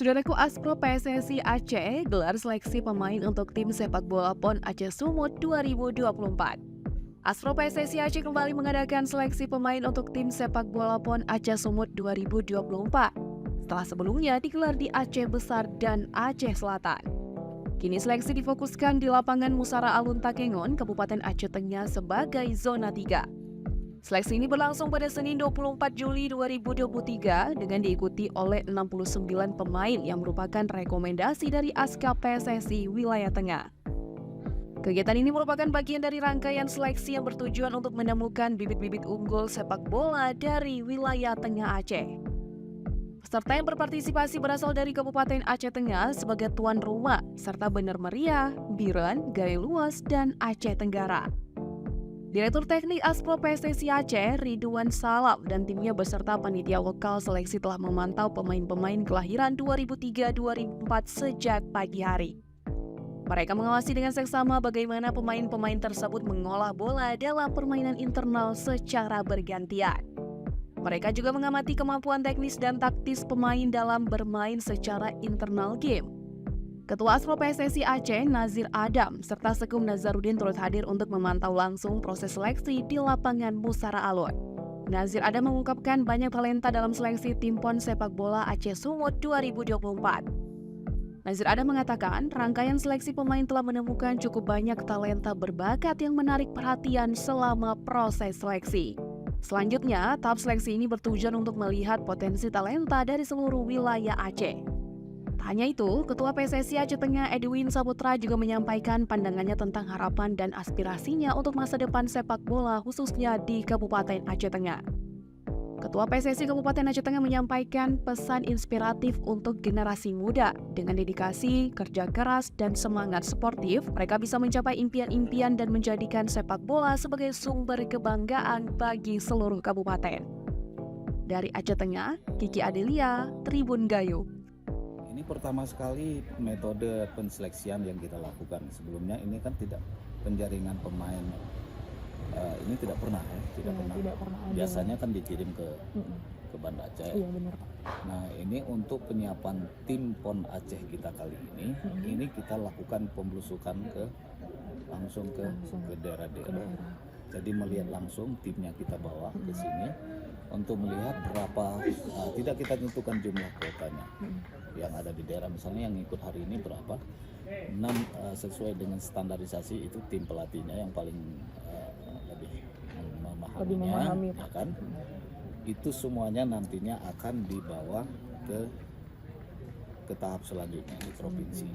Saudaraku, Aspro PSSI Aceh gelar seleksi pemain untuk tim sepak bola PON Aceh Sumut 2024. Aspro PSSI Aceh kembali mengadakan seleksi pemain untuk tim sepak bola PON Aceh Sumut 2024. Setelah sebelumnya digelar di Aceh Besar dan Aceh Selatan. Kini seleksi difokuskan di lapangan Musara Alun Takengon, Kabupaten Aceh Tengah sebagai zona 3. Seleksi ini berlangsung pada Senin 24 Juli 2023 dengan diikuti oleh 69 pemain yang merupakan rekomendasi dari ASKA PSSI Wilayah Tengah. Kegiatan ini merupakan bagian dari rangkaian seleksi yang bertujuan untuk menemukan bibit-bibit unggul sepak bola dari wilayah Tengah Aceh. Peserta yang berpartisipasi berasal dari Kabupaten Aceh Tengah sebagai tuan rumah, serta Bener Meriah, Biren, Gaya Luas, dan Aceh Tenggara. Direktur Teknik Aspro PSSI Aceh, Ridwan Salam, dan timnya beserta panitia lokal seleksi telah memantau pemain-pemain kelahiran 2003-2004 sejak pagi hari. Mereka mengawasi dengan seksama bagaimana pemain-pemain tersebut mengolah bola dalam permainan internal secara bergantian. Mereka juga mengamati kemampuan teknis dan taktis pemain dalam bermain secara internal game. Ketua Aspro PSSI Aceh, Nazir Adam, serta Sekum Nazarudin turut hadir untuk memantau langsung proses seleksi di lapangan Musara Alun. Nazir Adam mengungkapkan banyak talenta dalam seleksi tim PON sepak bola Aceh Sumut 2024. Nazir Adam mengatakan, rangkaian seleksi pemain telah menemukan cukup banyak talenta berbakat yang menarik perhatian selama proses seleksi. Selanjutnya, tahap seleksi ini bertujuan untuk melihat potensi talenta dari seluruh wilayah Aceh. Tak hanya itu, Ketua PSSI Aceh Tengah Edwin Saputra juga menyampaikan pandangannya tentang harapan dan aspirasinya untuk masa depan sepak bola khususnya di Kabupaten Aceh Tengah. Ketua PSSI Kabupaten Aceh Tengah menyampaikan pesan inspiratif untuk generasi muda. Dengan dedikasi, kerja keras, dan semangat sportif, mereka bisa mencapai impian-impian dan menjadikan sepak bola sebagai sumber kebanggaan bagi seluruh kabupaten. Dari Aceh Tengah, Kiki Adelia, Tribun Gayo. Ini pertama sekali metode penseleksian yang kita lakukan. Sebelumnya ini kan tidak penjaringan pemain. Ini tidak pernah ya, tidak pernah. Biasanya kan dikirim ke Banda Aceh. Iya, benar, Pak. Nah, ini untuk penyiapan tim PON Aceh kita kali ini kita lakukan pembelusukan langsung ke daerah-daerah. Jadi melihat langsung timnya kita bawa ke sini untuk melihat berapa, tidak kita tentukan jumlah kuotanya yang ada di daerah. Misalnya yang ikut hari ini berapa, 6 sesuai dengan standarisasi itu tim pelatihnya yang paling lebih memahaminya, ya kan? Itu semuanya nantinya akan dibawa ke tahap selanjutnya di provinsi.